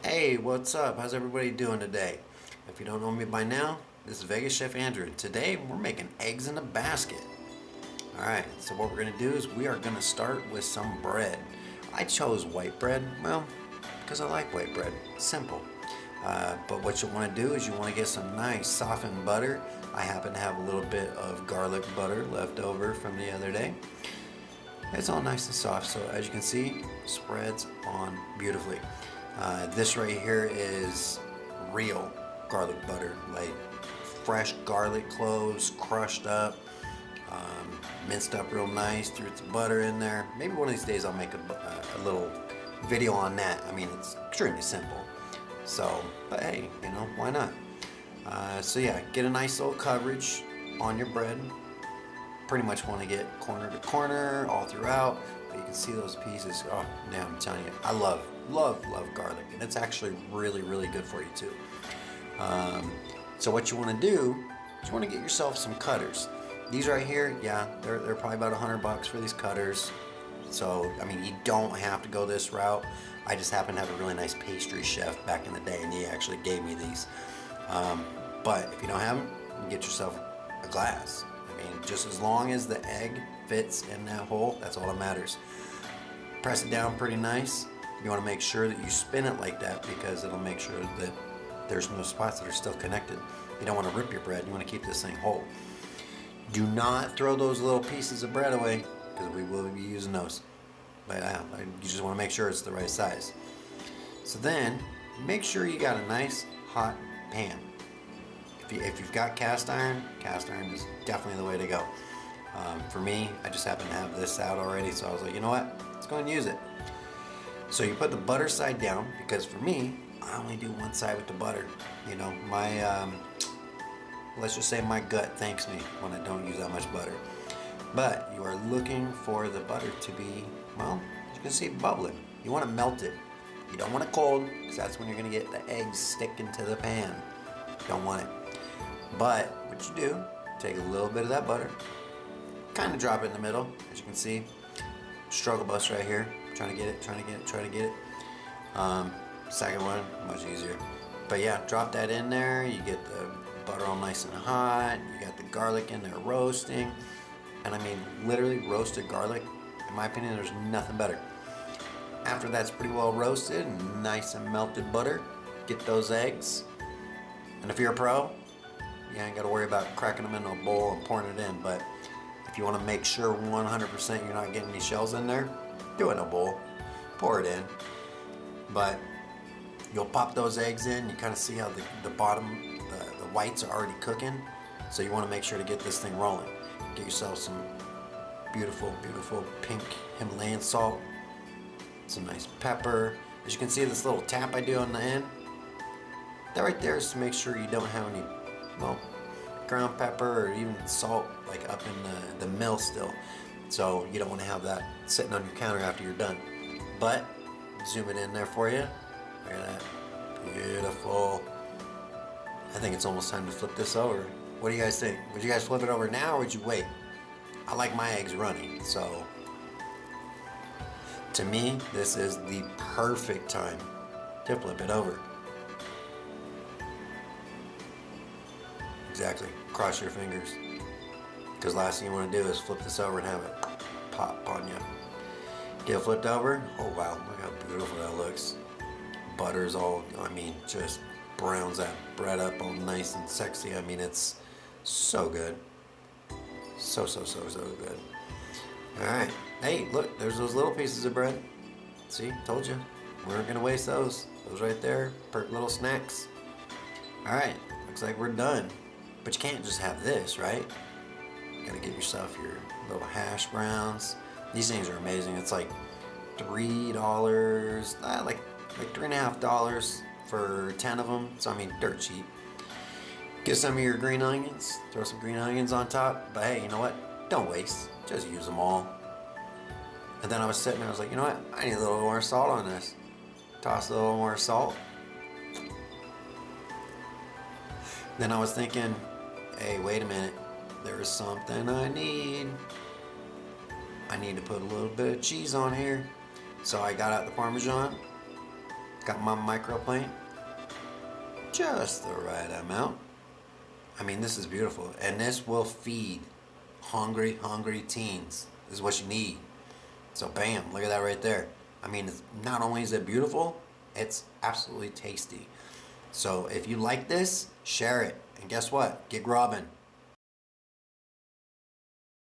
Hey, what's up? How's everybody doing today? If you don't know me by now, this is Vegas Chef Andrew. Today we're making eggs in a basket. Alright, so what we're going to do is we are going to start with some bread. I chose white bread, well, because I like white bread. Simple. But what you want to do is you want to get some nice softened butter. I happen to have a little bit of garlic butter left over from the other day. It's all nice and soft, so as you can see, spreads on beautifully. This right here is real garlic butter, like fresh garlic cloves, crushed up, minced up real nice, threw some butter in there. Maybe one of these days I'll make a little video on that. I mean, it's extremely simple. So, but hey, you know, why not? So yeah, get a nice little coverage on your bread. Pretty much want to get corner to corner all throughout, but you can see those pieces. Oh, now I'm telling you, I love garlic, and it's actually really good for you too. So what you want to do is you want to get yourself some cutters. These right here, yeah, they're probably about $100 for these cutters. So I mean, you don't have to go this route. I just happen to have a really nice pastry chef back in the day, and he actually gave me these. But if you don't have them, you can get yourself a glass. I mean, just as long as the egg fits in that hole, that's all that matters. Press it down pretty nice. You want to make sure that you spin it like that because it'll make sure that there's no spots that are still connected. You don't want to rip your bread. You want to keep this thing whole. Do not throw those little pieces of bread away because we will be using those. But you just want to make sure it's the right size. So then, make sure you got a nice hot pan. If you've got cast iron is definitely the way to go. For me, I just happen to have this out already, so I was like, you know what? Let's go and use it. So you put the butter side down, because for me, I only do one side with the butter. You know, let's just say my gut thanks me when I don't use that much butter. But you are looking for the butter to be, well, as you can see, bubbling. You want to melt it. You don't want it cold, because that's when you're going to get the eggs sticking to the pan. You don't want it. But what you do, take a little bit of that butter, kind of drop it in the middle, as you can see. Struggle bus right here, trying to get it. Second one, much easier. But yeah, drop that in there. You get the butter all nice and hot. You got the garlic in there roasting. And I mean, literally roasted garlic, in my opinion, there's nothing better. After that's pretty well roasted and nice and melted butter, get those eggs. And if you're a pro, you ain't got to worry about cracking them into a bowl and pouring it in. But if you want to make sure 100% you're not getting any shells in there, do it in a bowl, pour it in. But you'll pop those eggs in. You kind of see how the bottom, the whites are already cooking. So you want to make sure to get this thing rolling. Get yourself some beautiful pink Himalayan salt, some nice pepper. As you can see, this little tap I do on the end, that right there is to make sure you don't have any, well, ground pepper or even salt like up in the mill still. So you don't want to have that sitting on your counter after you're done. But zoom it in there for you. Look at that. Beautiful. I think it's almost time to flip this over. What do you guys think? Would you guys flip it over now or would you wait? I like my eggs running, so to me, this is the perfect time to flip it over. Exactly. Cross your fingers. Because last thing you want to do is flip this over and have it pop on you. Get it flipped over. Oh wow, look how beautiful that looks. Butter's all, I mean, just browns that bread up all nice and sexy. I mean, it's so good. So good. Alright. Hey, look, there's those little pieces of bread. See, told you. We weren't going to waste those. Those right there, little snacks. Alright, looks like we're done. But you can't just have this, right? You gotta get yourself your little hash browns. These things are amazing. It's like $3, like $3.50 for 10 of them. So I mean, dirt cheap. Get some of your green onions. Throw some green onions on top. But hey, you know what? Don't waste. Just use them all. And then I was sitting there, I was like, you know what? I need a little more salt on this. Toss a little more salt. Then I was thinking, hey, wait a minute. There's something I need. I need to put a little bit of cheese on here. So I got out the Parmesan, Got my microplane. Just the right amount. I mean, this is beautiful. And this will feed hungry, hungry teens. This is what you need. So bam, look at that right there. I mean, it's, not only is it beautiful, it's absolutely tasty. So if you like this, share it. And guess what? Get grobbing.